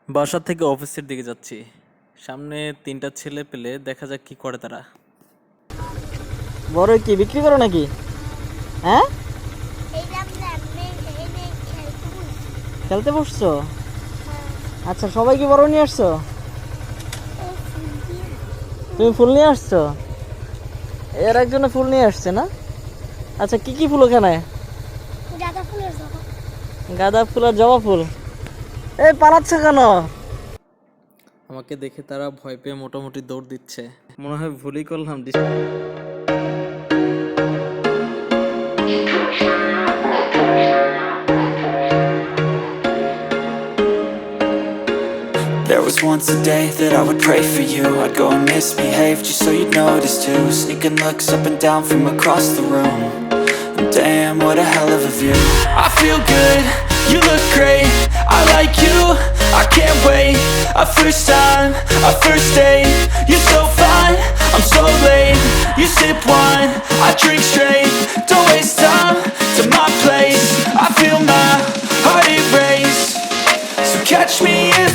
বাসা থেকে অফিসের দিকে যাচ্ছি। সামনে তিনটা ছেলে পেলে, দেখা যাক কি করে তারা। বড় কি বিক্রি করো নাকি? হ্যাঁ, খেলতে বসছো? আচ্ছা, সবাই কি বড় নিয়ে আসছো? তুমি ফুল নিয়ে আসছো? এর একজনে ফুল নিয়ে আসছে না? আচ্ছা, কি কি ফুল ওখানে? গাঁদা ফুল আর জবা ফুল। এই পালাচ্ছ কেন? আমাকে দেখে তারা ভয় পেয়ে মোটামুটি দৌড় দিচ্ছে। মনে হয় ভুলই করলাম। There was once a day that I would pray for you. I'd go and misbehave just so you'd notice too. Sneaking looks up and down from across the room. And damn, what a hell of a view. I feel good, you look great. I like you, I can't wait. A first time, a first date. You're so fine, I'm so late. You sip wine, I drink straight. Don't waste time to my place. I feel my heart erase. So catch me if